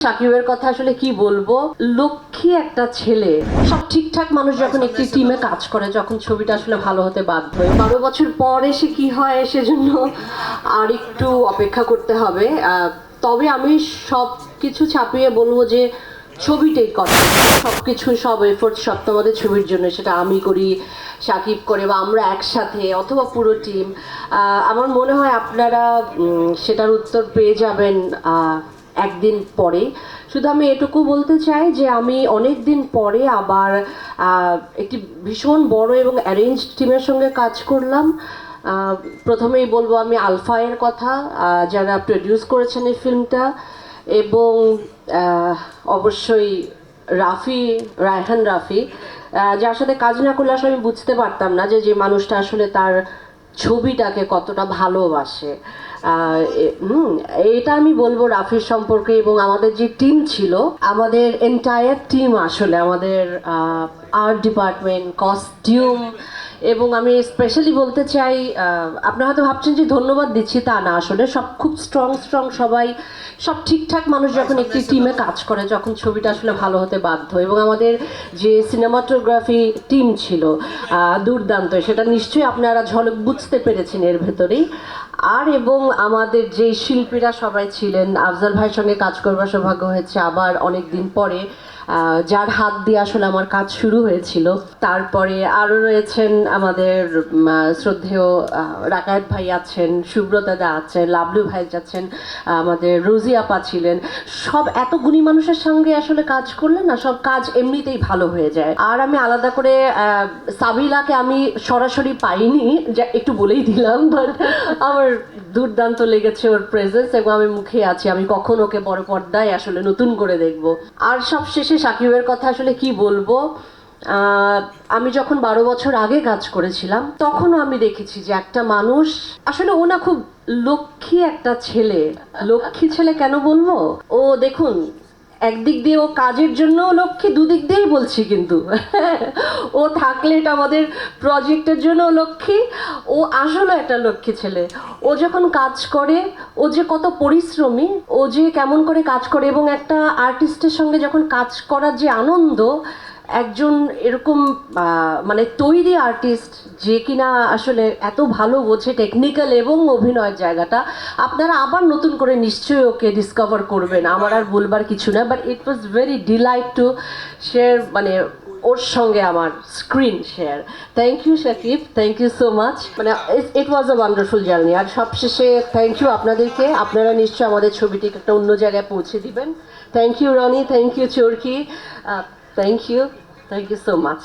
সাকিবের কথা আসলে কি বলবো, লক্ষ্মী একটা ছেলে। সব ঠিকঠাক মানুষ যখন একটি টিমে কাজ করে, যখন ছবিটা আসলে ভালো হতে বাধ্য। 12 বছর পর এসে কি হয় সেজন্য আর একটু অপেক্ষা করতে হবে। তবে আমি সব কিছু ছাপিয়ে বলবো যে ছবিটাই কথা, সব কিছু, সব এফোর্ট সব তো আমাদের ছবির জন্য, সেটা আমি করি, সাকিব করে, বা আমরা একসাথে, অথবা পুরো টিম। আমার মনে হয় আপনারা সেটার উত্তর পেয়ে যাবেন একদিন পরে। শুধু আমি এটুকু বলতে চাই যে আমি অনেক দিন পরে আবার একটি ভীষণ বড় এবং অ্যারেঞ্জ টিমের সঙ্গে কাজ করলাম। প্রথমেই বলবো আমি আলফায়ের কথা, যারা প্রডিউস করেছেন এই ফিল্মটা, এবং অবশ্যই রায়হান রাফি, যার সাথে কাজ না করলে আসলে আমি বুঝতে পারতাম না যে মানুষটা আসলে তার ছবিটাকে কতটা ভালোবাসে। এটা আমি বলবো রাফির সম্পর্কে। এবং আমাদের যে টিম ছিল, আমাদের এন্টায়ার টিম, আসলে আমাদের আর্ট ডিপার্টমেন্ট, কস্টিউম, এবং আমি স্পেশালি বলতে চাই, আপনারা হয়তো ভাবছেন যে ধন্যবাদ দিচ্ছি, তা না, আসলে সব খুব স্ট্রং সবাই, সব ঠিকঠাক মানুষ যখন একটি টিমে কাজ করে, যখন ছবিটা আসলে ভালো হতে বাধ্য। এবং আমাদের যে সিনেমাটোগ্রাফি টিম ছিল দুর্দান্ত, সেটা নিশ্চয়ই আপনারা ঝলক বুঝতে পেরেছেন এর ভেতরেই। আর এবং আমাদের যে শিল্পীরা সবাই ছিলেন, আফজাল ভাইয়ের সঙ্গে কাজ করবার সৌভাগ্য হয়েছে আবার অনেক দিন পরে, যার হাত দিয়ে আসলে আমার কাজ শুরু হয়েছিল। তারপরে আরও রয়েছেন আমাদের শ্রদ্ধেয় রাকায়েত ভাই আছেন, সুব্রতা আছেন, লাবলু ভাই আছেন, আমাদের রোজি আপা ছিলেন। সব এত গুণী মানুষের সঙ্গে আসলে কাজ করলে না, সব কাজ এমনিতেই ভালো হয়ে যায়। আর আমি আলাদা করে সাবিলাকে আমি সরাসরি পাইনি, যা একটু বলেই দিলাম, বাট আমার দুর্দান্ত লেগেছে ওর প্রেজেন্স, এবং আমি মুখে আছি আমি কখন ওকে বড় পর্দায় আসলে নতুন করে দেখব। আর সব শেষে সাকিবের কথা আসলে কি বলবো, আমি যখন 12 বছর আগে কাজ করেছিলাম, তখনও আমি দেখেছি যে একটা মানুষ আসলে, ও না খুব লক্ষ্মী একটা ছেলে। লক্ষ্মী ছেলে কেন বলবো, ও দেখুন, একদিক দিয়ে ও কাজের জন্য লক্ষ্মী, দুদিক দিয়েই বলছি কিন্তু ও থাকলে এটা আমাদের প্রজেক্টের জন্য লক্ষ্মী। ও আসলে একটা লক্ষ্মী ছেলে। ও যখন কাজ করে, ও যে কত পরিশ্রমী, ও যে কেমন করে কাজ করে, এবং একটা আর্টিস্টের সঙ্গে যখন কাজ করার যে আনন্দ, একজন এরকম মানে তৈরি আর্টিস্ট, যে কিনা আসলে এত ভালো বোঝে টেকনিক্যাল এবং অভিনয়ের জায়গাটা, আপনারা আবার নতুন করে নিশ্চয়ই ওকে ডিসকভার করবেন, আমার আর বলবার কিছু না। But it was very delight to share, মানে ওর সঙ্গে আমার screen share. Thank you Shakib, thank you so much. মানে it was a wonderful journey. আর সবশেষে থ্যাংক ইউ আপনাদেরকে, আপনারা নিশ্চয়ই আমাদের ছবিটিকে একটা অন্য জায়গায় পৌঁছে দিবেন। Thank you Roni, thank you Chorki, thank you so much.